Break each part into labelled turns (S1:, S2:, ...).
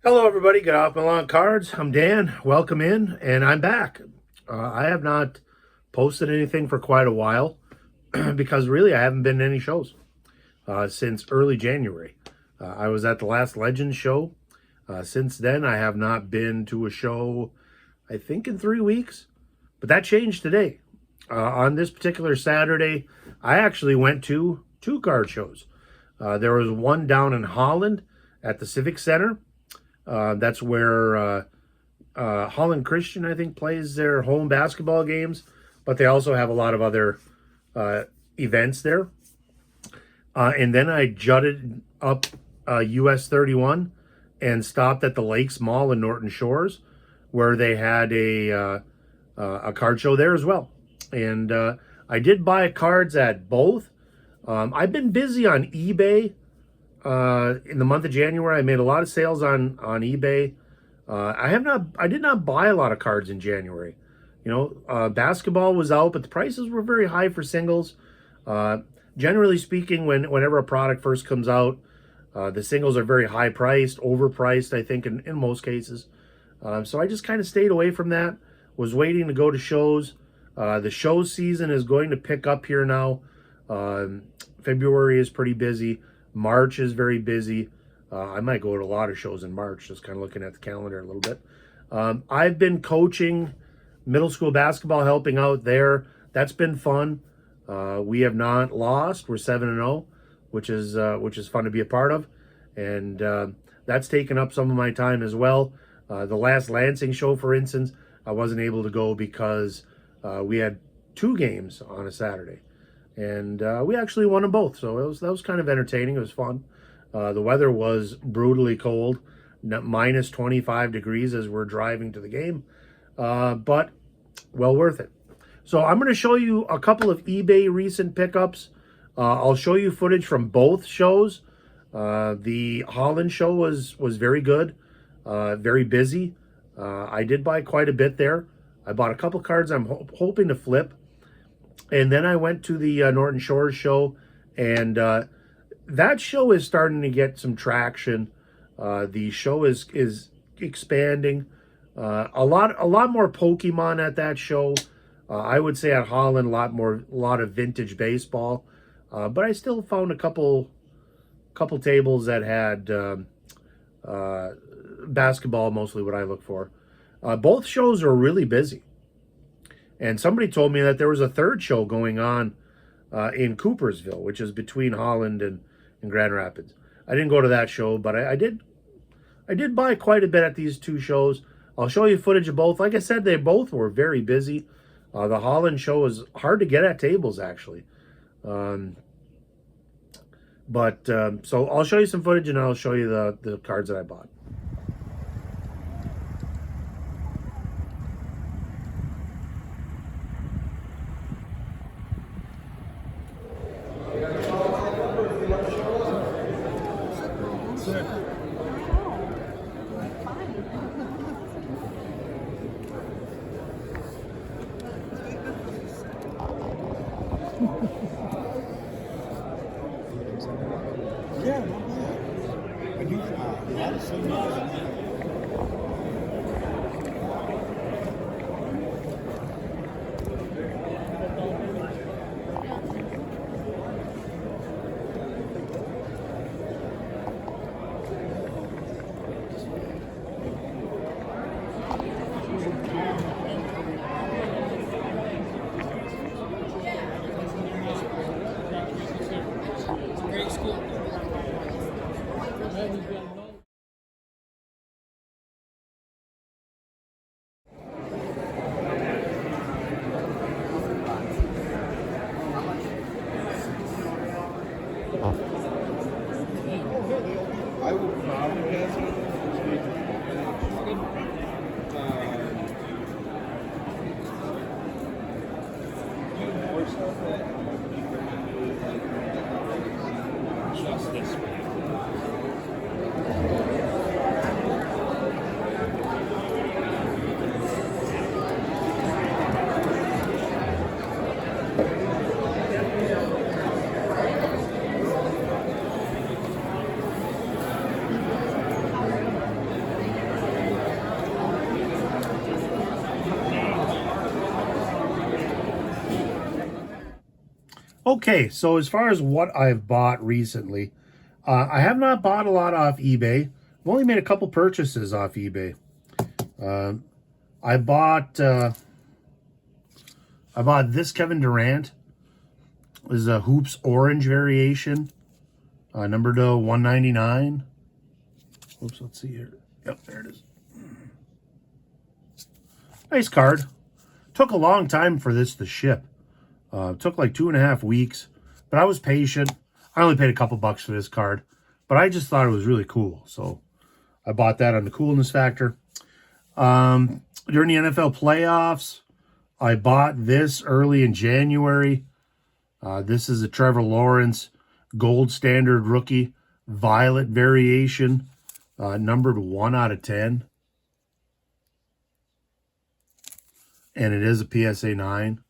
S1: Hello, everybody. Get off my lawn cards. I'm Dan. Welcome in, and I'm back. I have not posted anything for quite a while because really I haven't been to any shows since early January. I was at the last Legends show. Since then, I have not been to a show, I think, in 3 weeks, but that changed today. On this particular Saturday, I actually went to two card shows. There was one down in Holland at the Civic Center. That's where Holland Christian, I think, plays their home basketball games, but they also have a lot of other events there. And then I jutted up US 31 and stopped at the Lakes Mall in Norton Shores, where they had a card show there as well. And I did buy cards at both. I've been busy on eBay. In the month of January, I made a lot of sales on eBay. I did not buy a lot of cards in January. Basketball was out, but the prices were very high for singles. Generally speaking, whenever a product first comes out, the singles are very high priced, overpriced, I think, in most cases. So I just kind of stayed away from that. Was waiting to go to shows. The show season is going to pick up here now. February is pretty busy. March is very busy. I might go to a lot of shows in March, just kind of looking at the calendar a little bit. I've been coaching middle school basketball, helping out there. That's been fun. We have not lost. We're 7-0, which is fun to be a part of, and that's taken up some of my time as well. The last Lansing show, for instance, I wasn't able to go because we had 2 games on a Saturday. And we actually won them both, so that was kind of entertaining. It was fun. The weather was brutally cold, minus 25 degrees as we're driving to the game, but well worth it. So I'm going to show you a couple of eBay recent pickups. I'll show you footage from both shows. The Holland show was very good, very busy. I did buy quite a bit there. I bought a couple cards I'm hoping to flip. And then I went to the Norton Shores show, and that show is starting to get some traction. The show is expanding. A lot more Pokemon at that show. I would say at Holland, a lot of vintage baseball. But I still found a couple tables that had basketball, mostly what I look for. Both shows are really busy. And somebody told me that there was a third show going on in Coopersville, which is between Holland and Grand Rapids. I didn't go to that show, but I did buy quite a bit at these 2 shows. I'll show you footage of both. Like I said, they both were very busy. The Holland show was hard to get at tables, actually. So I'll show you some footage, and I'll show you the cards that I bought.
S2: Yeah, not bad. I do a lot of singles.
S3: Great school.
S2: I would probably pass it.
S3: Just this way.
S1: Okay, so as far as what I've bought recently, I have not bought a lot off eBay. I've only made a couple purchases off eBay. I bought this Kevin Durant. This is a Hoops Orange variation, number to 199. Oops, let's see here. Yep, there it is. Nice card. Took a long time for this to ship. Took like 2.5 weeks, but I was patient. I only paid a couple bucks for this card, but I just thought it was really cool. So I bought that on the coolness factor. During the NFL playoffs, I bought this early in January. This is a Trevor Lawrence gold standard rookie violet variation, numbered 1 out of 10. And it is a PSA 9.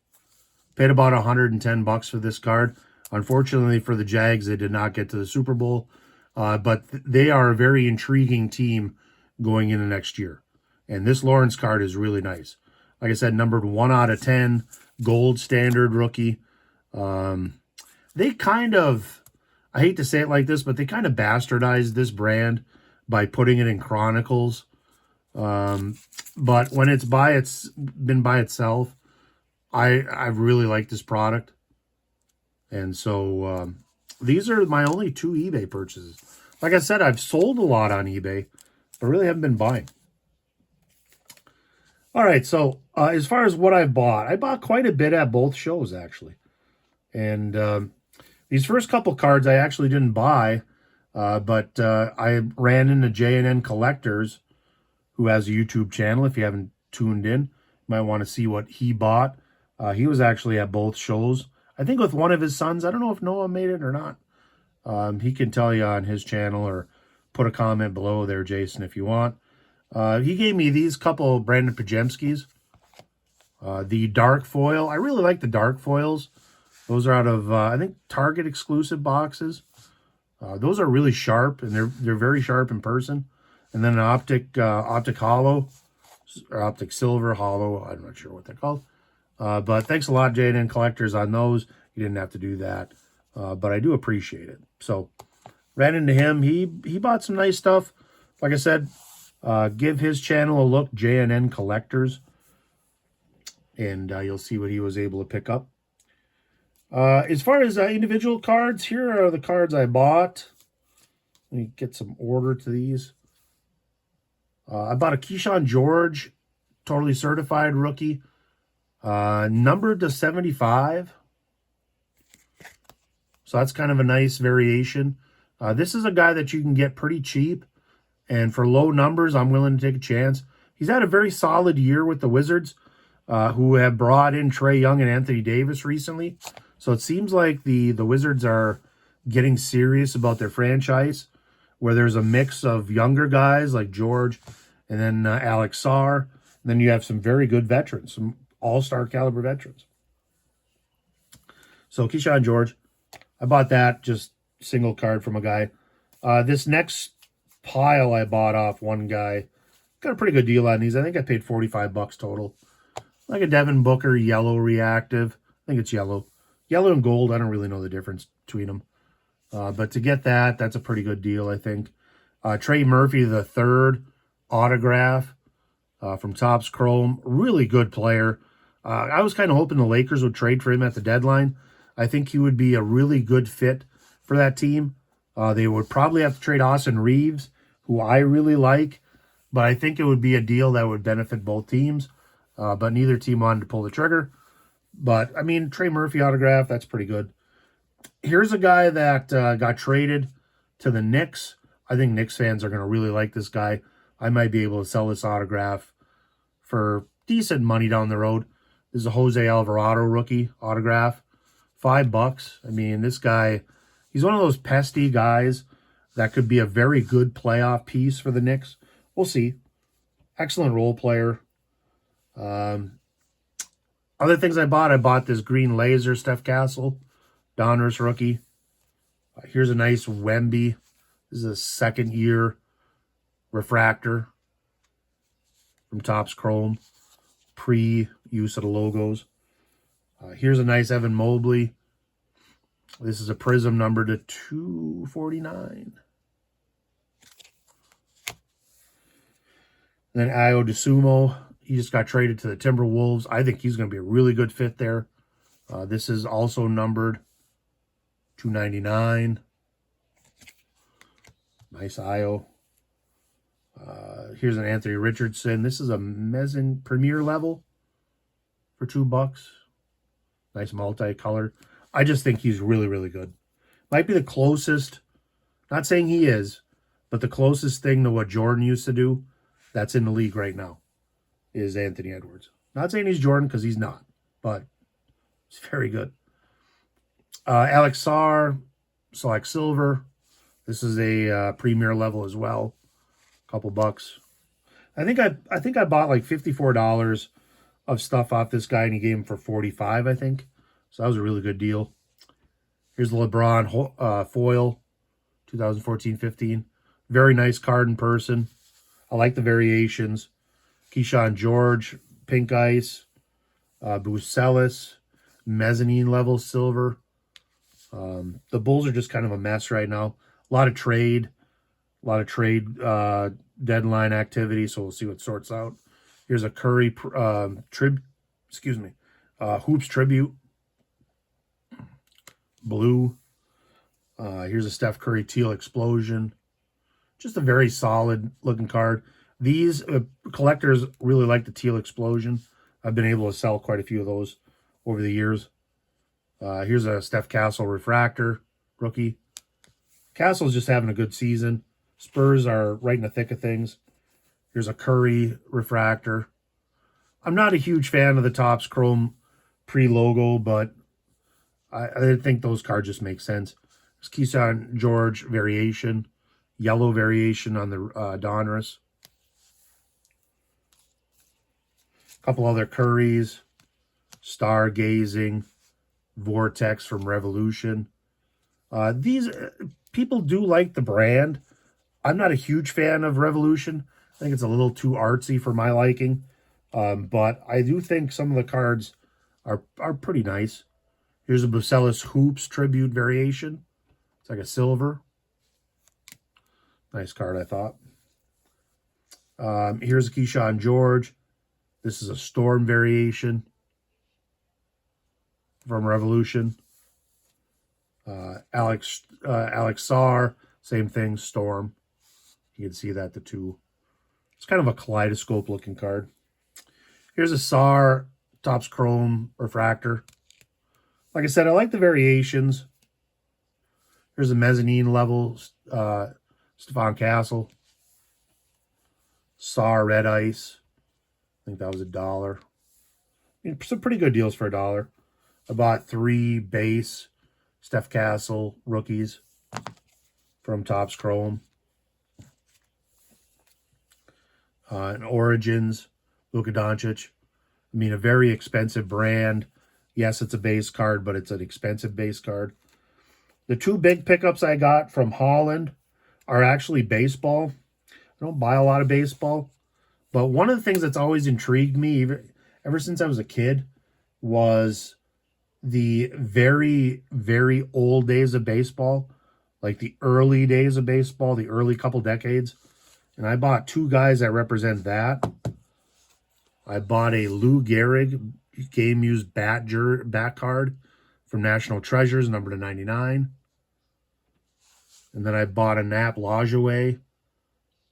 S1: Paid about 110 bucks for this card. Unfortunately for the Jags, they did not get to the Super Bowl. But they are a very intriguing team going into next year. And this Lawrence card is really nice. Like I said, numbered 1 out of 10, gold standard rookie. They kind of, I hate to say it like this, but they kind of bastardized this brand by putting it in Chronicles. But when it's been by itself, I really like this product. And so these are my only 2 eBay purchases. Like I said, I've sold a lot on eBay, but really haven't been buying. All right, so as far as what I bought quite a bit at both shows, actually. And these first couple cards I actually didn't buy, but I ran into J&N Collectors, who has a YouTube channel. If you haven't tuned in, you might want to see what he bought. He was actually at both shows. I think with one of his sons. I don't know if Noah made it or not. He can tell you on his channel or put a comment below there, Jason, if you want. He gave me these couple Brandon Pajemskis. The dark foil. I really like the dark foils. Those are out of, I think, Target exclusive boxes. Those are really sharp, and they're very sharp in person. And then an optic hollow, or optic silver hollow. I'm not sure what they're called. But thanks a lot, J&N Collectors, on those. You didn't have to do that, but I do appreciate it. So ran into him. He bought some nice stuff. Like I said, give his channel a look, J&N Collectors, and you'll see what he was able to pick up. As far as individual cards, here are the cards I bought. Let me get some order to these. I bought a Keyshawn George, totally certified rookie, numbered to 75. So that's kind of a nice variation. This is a guy that you can get pretty cheap, and for low numbers, I'm willing to take a chance. He's had a very solid year with the Wizards, who have brought in Trae Young and Anthony Davis recently. So it seems like the Wizards are getting serious about their franchise, where there's a mix of younger guys like George and then Alex Sarr. And then you have some very good veterans, some all-star caliber veterans. So Keyshawn George, I bought that, just single card from a guy. This next pile I bought off one guy. Got a pretty good deal on these. I think I paid 45 bucks total. Like a Devin Booker yellow reactive. I think it's yellow. Yellow and gold, I don't really know the difference between them. But to get that, that's a pretty good deal, I think. Trey Murphy, the third autograph from Topps Chrome. Really good player. I was kind of hoping the Lakers would trade for him at the deadline. I think he would be a really good fit for that team. They would probably have to trade Austin Reeves, who I really like. But I think it would be a deal that would benefit both teams. But neither team wanted to pull the trigger. But, I mean, Trey Murphy autograph, that's pretty good. Here's a guy that got traded to the Knicks. I think Knicks fans are going to really like this guy. I might be able to sell this autograph for decent money down the road. This is a Jose Alvarado rookie autograph. $5. I mean, this guy, he's one of those pesty guys that could be a very good playoff piece for the Knicks. We'll see. Excellent role player. Other things I bought this green laser Steph Castle, Donruss rookie. Here's a nice Wemby. This is a second-year refractor from Topps Chrome, pre-use of the logos. Here's a nice Evan Mobley. This is a Prism number to 249. Then Ayo DeSumo, he just got traded to the Timberwolves. I think he's going to be a really good fit there. This is also numbered 299. Nice Ayo. Here's an Anthony Richardson. This is a Mezzanine Premier level for $2. Nice multicolored. I just think he's really, really good. Might be the closest, not saying he is, but the closest thing to what Jordan used to do that's in the league right now is Anthony Edwards. Not saying he's Jordan because he's not, but he's very good. Alex Sarr, Select Silver. This is a premier level as well. Couple bucks. I think I bought like $54 of stuff off this guy, and he gave him for $45, I think. So that was a really good deal. Here's the LeBron foil, 2014-15. Very nice card in person. I like the variations. Keyshawn George, pink ice. Bucelis, mezzanine level silver. The Bulls are just kind of a mess right now. A lot of trade deadline activity, so we'll see what sorts out. Here's a Curry Hoops Tribute. Blue. Here's a Steph Curry Teal Explosion. Just a very solid looking card. These collectors really like the Teal Explosion. I've been able to sell quite a few of those over the years. Here's a Steph Castle Refractor rookie. Castle's just having a good season. Spurs are right in the thick of things. Here's a Curry Refractor. I'm not a huge fan of the Topps Chrome pre-logo, but I think those cards just make sense. There's Keyshawn George variation. Yellow variation on the Donruss. A couple other Currys. Stargazing. Vortex from Revolution. These people do like the brand. I'm not a huge fan of Revolution. I think it's a little too artsy for my liking. But I do think some of the cards are pretty nice. Here's a Bucelis Hoops Tribute variation. It's like a silver. Nice card, I thought. Here's a Keyshawn George. This is a Storm variation from Revolution. Alex Sarr, same thing, Storm. You can see that the two. It's kind of a kaleidoscope looking card. Here's a Sarr Topps Chrome Refractor. Like I said, I like the variations. Here's a mezzanine level Stephon Castle. Sarr Red Ice. I think that was $1. Some pretty good deals for $1. I bought 3 base Steph Castle rookies from Topps Chrome. And Origins, Luka Doncic. I mean, a very expensive brand. Yes, it's a base card, but it's an expensive base card. The 2 big pickups I got from Holland are actually baseball. I don't buy a lot of baseball. But one of the things that's always intrigued me, ever since I was a kid, was the very, very old days of baseball. Like the early days of baseball, the early couple decades. And I bought 2 guys that represent that. I bought a Lou Gehrig game used bat card from National Treasures, number to 99. And then I bought a Nap Lajoie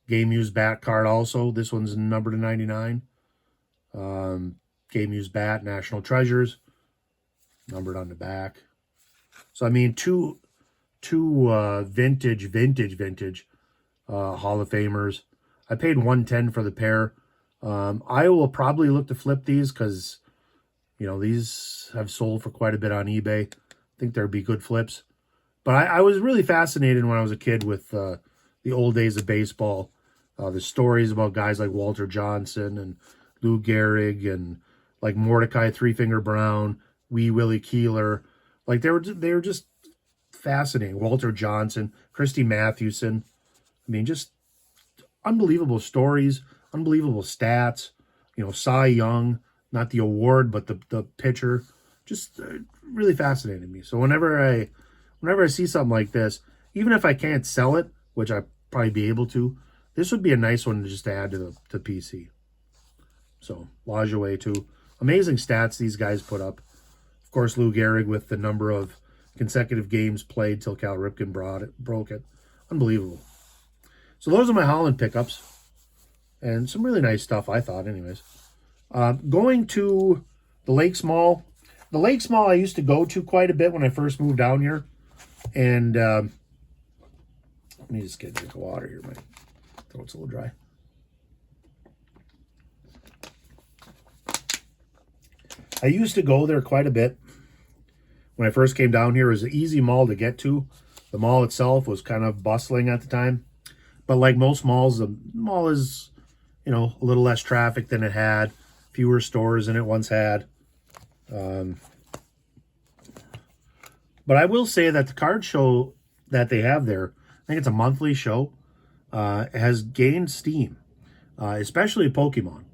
S1: game used bat card also. This one's number to 99. Game used bat, National Treasures, numbered on the back. So I mean, two vintage Hall of Famers. I paid $110 for the pair. I will probably look to flip these because, you know, these have sold for quite a bit on eBay. I think there'd be good flips. But I was really fascinated when I was a kid with the old days of baseball. The stories about guys like Walter Johnson and Lou Gehrig and like Mordecai Three Finger Brown, Wee Willie Keeler. Like they were just fascinating. Walter Johnson, Christy Mathewson. I mean, just unbelievable stories, unbelievable stats. You know, Cy Young, not the award, but the pitcher. Just really fascinated me. So whenever I whenever I see something like this, even if I can't sell it, which I probably be able to, this would be a nice one to just add to the PC. So Lajoie too. Amazing stats these guys put up. Of course, Lou Gehrig with the number of consecutive games played till Cal Ripken broke it. Unbelievable. So those are my Holland pickups. And some really nice stuff, I thought, anyways. Going to the Lakes Mall. The Lakes Mall I used to go to quite a bit when I first moved down here. And let me just get a drink of water here. My throat's a little dry. I used to go there quite a bit. When I first came down here, it was an easy mall to get to. The mall itself was kind of bustling at the time. But like most malls, the mall is, you know, a little less traffic than it had. Fewer stores than it once had. But I will say that the card show that they have there, I think it's a monthly show, has gained steam. Especially Pokemon.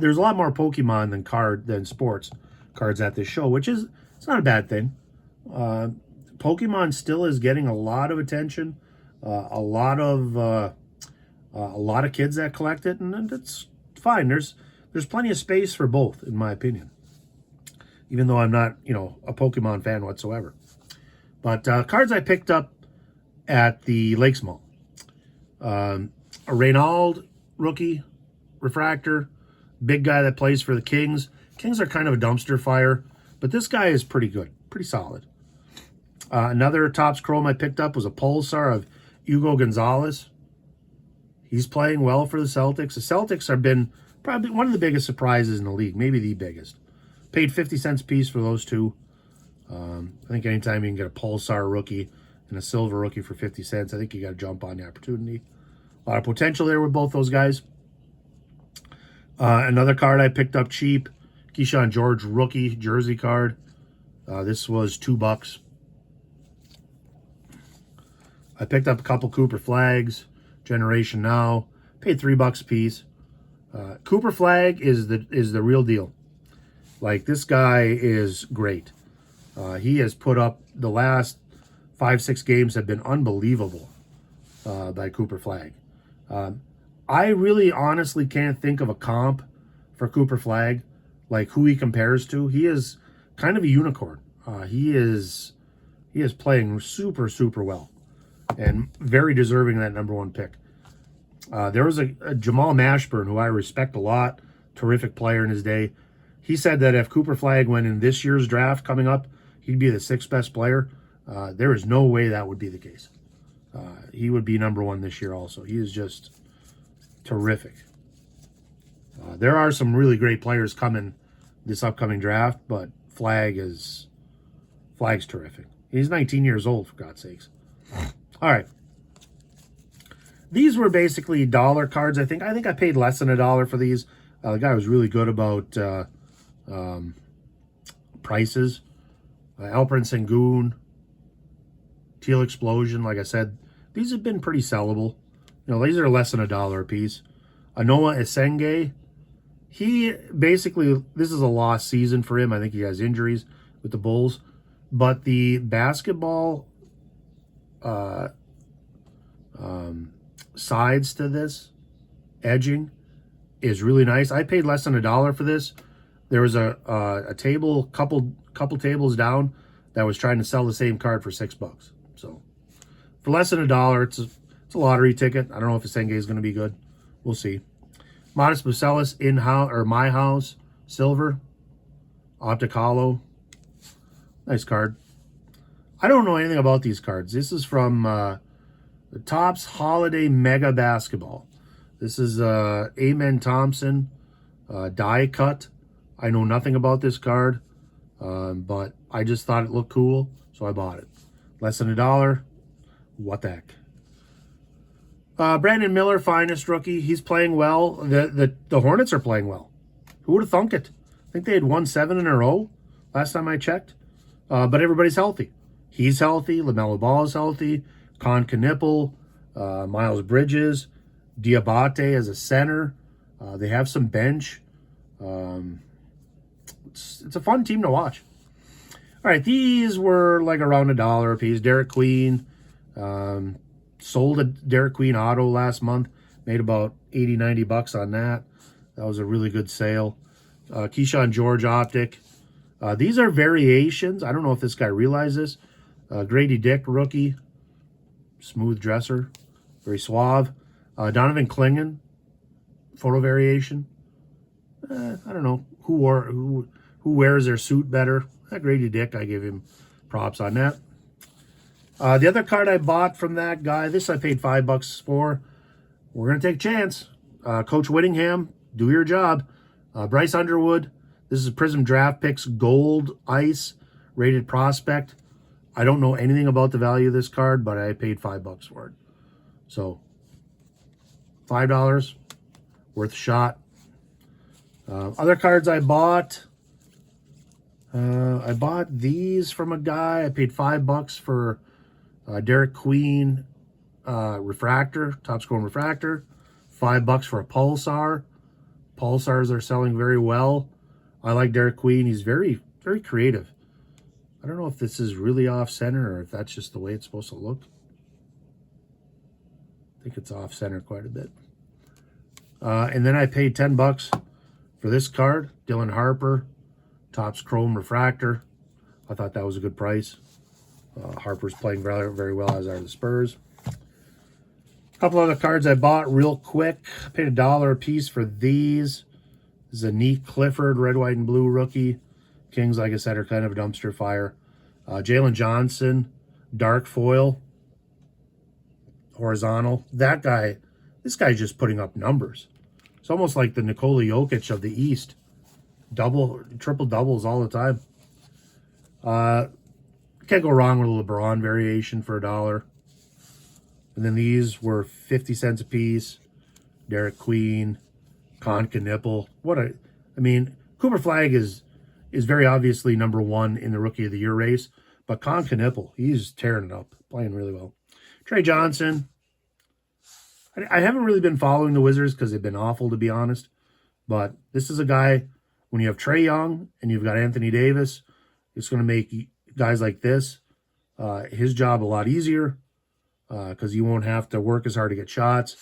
S1: There's a lot more Pokemon than sports cards at this show, which is, it's not a bad thing. Pokemon still is getting a lot of attention, a lot of kids that collect it, and it's fine. There's plenty of space for both, in my opinion. Even though I'm not, you know, a Pokemon fan whatsoever. But cards I picked up at the Lakes Mall. A Reynald rookie refractor, big guy that plays for the Kings. Kings are kind of a dumpster fire, but this guy is pretty good, pretty solid. Another Topps Chrome I picked up was a Pulsar of Hugo Gonzalez. He's playing well for the Celtics. The Celtics have been probably one of the biggest surprises in the league, maybe the biggest. Paid 50 cents a piece for those two. I think anytime you can get a Pulsar rookie and a silver rookie for 50 cents, I think you got to jump on the opportunity. A lot of potential there with both those guys. Another card I picked up cheap, Keyshawn George rookie jersey card. This was $2. I picked up a couple Cooper Flaggs, Generation Now, paid $3 a piece. Cooper Flagg is the real deal. Like, this guy is great. He has put up, the last 5-6 games have been unbelievable by Cooper Flagg. I really honestly can't think of a comp for Cooper Flagg, like who he compares to. He is kind of a unicorn. He is playing super, super well and very deserving of that #1 pick. There was a Jamal Mashburn, who I respect a lot, terrific player in his day. He said that if Cooper Flagg went in this year's draft coming up, he'd be the 6th best player. There is no way that would be the case. He would be #1 this year also. He is just terrific. There are some really great players coming this upcoming draft, but Flagg's terrific. He's 19 years old, for God's sakes. All right. These were basically dollar cards, I think. I think I paid less than $1 for these. The guy was really good about prices. Alperen Sengun, Teal Explosion, like I said, these have been pretty sellable. You know, these are less than $1 a piece. Anoa Esenge, he basically, this is a lost season for him. I think he has injuries with the Bulls. But the basketball sides to this, edging, is really nice. I paid less than $1 for this. There was a table, couple tables down, that was trying to sell the same card for $6. So for less than $1, it's a lottery ticket. I don't know if Esenge is going to be good. We'll see. Modest Bucelis in-house, or My House, silver. Optic Hollow. Nice card. I don't know anything about these cards. This is from the Topps Holiday Mega Basketball. This is Amen Thompson die cut. I know nothing about this card, but I just thought it looked cool, so I bought it. Less than $1. What the heck? Brandon Miller, finest rookie. He's playing well. The Hornets are playing well. Who would have thunk it? I think they had won 7 in a row last time I checked. But everybody's healthy. He's healthy. LaMelo Ball is healthy. Con Knipple, Miles Bridges, Diabate as a center. They have some bench. It's a fun team to watch. All right, these were like around $1 a piece. Derek Queen, sold a Derek Queen auto last month. Made about 80, 90 bucks on that. That was a really good sale. Keyshawn George optic. These are variations. I don't know if this guy realized this. Grady Dick rookie. Smooth dresser. Very suave. Donovan Clingan. Photo variation. I don't know who wears their suit better. Grady Dick, I give him props on that. The other card I bought from that guy, this I paid $5 for. We're going to take a chance. Coach Whittingham, do your job. Bryce Underwood, this is Prism Draft Picks Gold Ice rated prospect. I don't know anything about the value of this card, but I paid $5 for it. So, $5, worth a shot. Other cards I bought these from a guy. I paid $5 for Derek Queen refractor, top scoring refractor. $5 for a Pulsar. Pulsars are selling very well. I like Derek Queen. He's very, very creative. I don't know if this is really off center or if that's just the way it's supposed to look. I think it's off center quite a bit. And then I paid $10 for this card, Dylan Harper, Topps Chrome Refractor. I thought that was a good price. Harper's playing very, very well, as are the Spurs. A couple other cards I bought real quick. I paid $1 a piece for these. This is a neat Clifford, red, white, and blue rookie. Kings, like I said, are kind of a dumpster fire. Jalen Johnson, dark foil, horizontal. That guy, this guy's just putting up numbers. It's almost like the Nikola Jokic of the East. Triple doubles all the time. Can't go wrong with a LeBron variation for $1. And then these were 50 cents a piece. Derek Queen, Con Knipple. I mean, Cooper Flagg is very obviously number one in the Rookie of the Year race. But Con Knipple, he's tearing it up, playing really well. Trey Johnson. I haven't really been following the Wizards because they've been awful, to be honest. But this is a guy, when you have Trae Young and you've got Anthony Davis, it's going to make guys like this, his job a lot easier because you won't have to work as hard to get shots.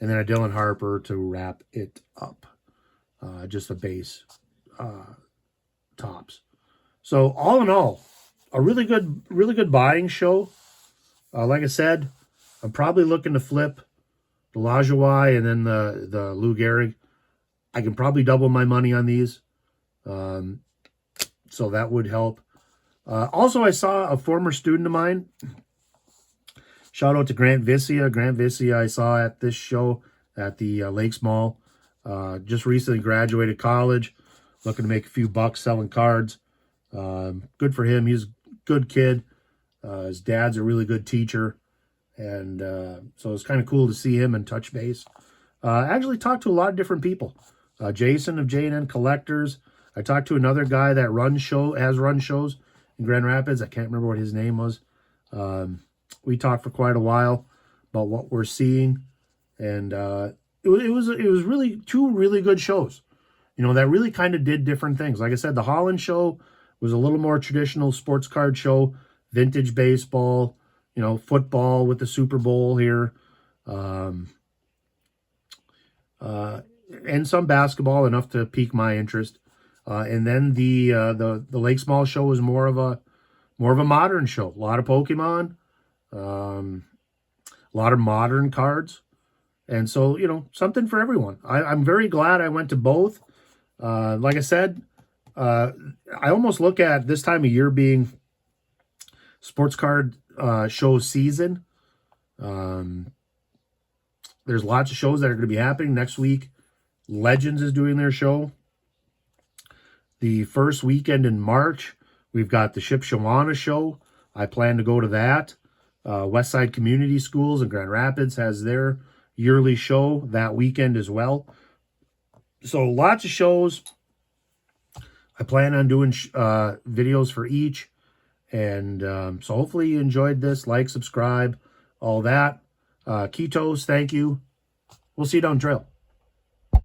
S1: And then a Dylan Harper to wrap it up. Just a base tops. So all in all, a really good buying show. Like I said, I'm probably looking to flip the Lajoie and then the Lou Gehrig. I can probably double my money on these. So that would help. Also, I saw a former student of mine. Shout out to Grant Vissia. Grant Vissia I saw at this show at the Lakes Mall. Just recently graduated college. Looking to make a few bucks selling cards. Good for him. He's a good kid. His dad's a really good teacher. And so it's kind of cool to see him and touch base. I actually talked to a lot of different people. Jason of J&N Collectors. I talked to another guy that has run shows in Grand Rapids. I can't remember what his name was. We talked for quite a while about what we're seeing. And it was really two really good shows. You know, that really kind of did different things. Like I said, the Holland show was a little more traditional sports card show. Vintage baseball. You know, football with the Super Bowl here, and some basketball, enough to pique my interest. And then the Lakes Mall show was more of a modern show. A lot of Pokemon, a lot of modern cards, and so you know, something for everyone. I'm very glad I went to both. Like I said, I almost look at this time of year being sports card show season. There's lots of shows that are going to be happening next week. Legends is doing their show. The first weekend in March, we've got the Shipshawana show. I plan to go to that. Westside Community Schools in Grand Rapids has their yearly show that weekend as well. So lots of shows. I plan on doing videos for each. And so hopefully you enjoyed this. Like, subscribe, all that. Ketos, thank you. We'll see you down the trail.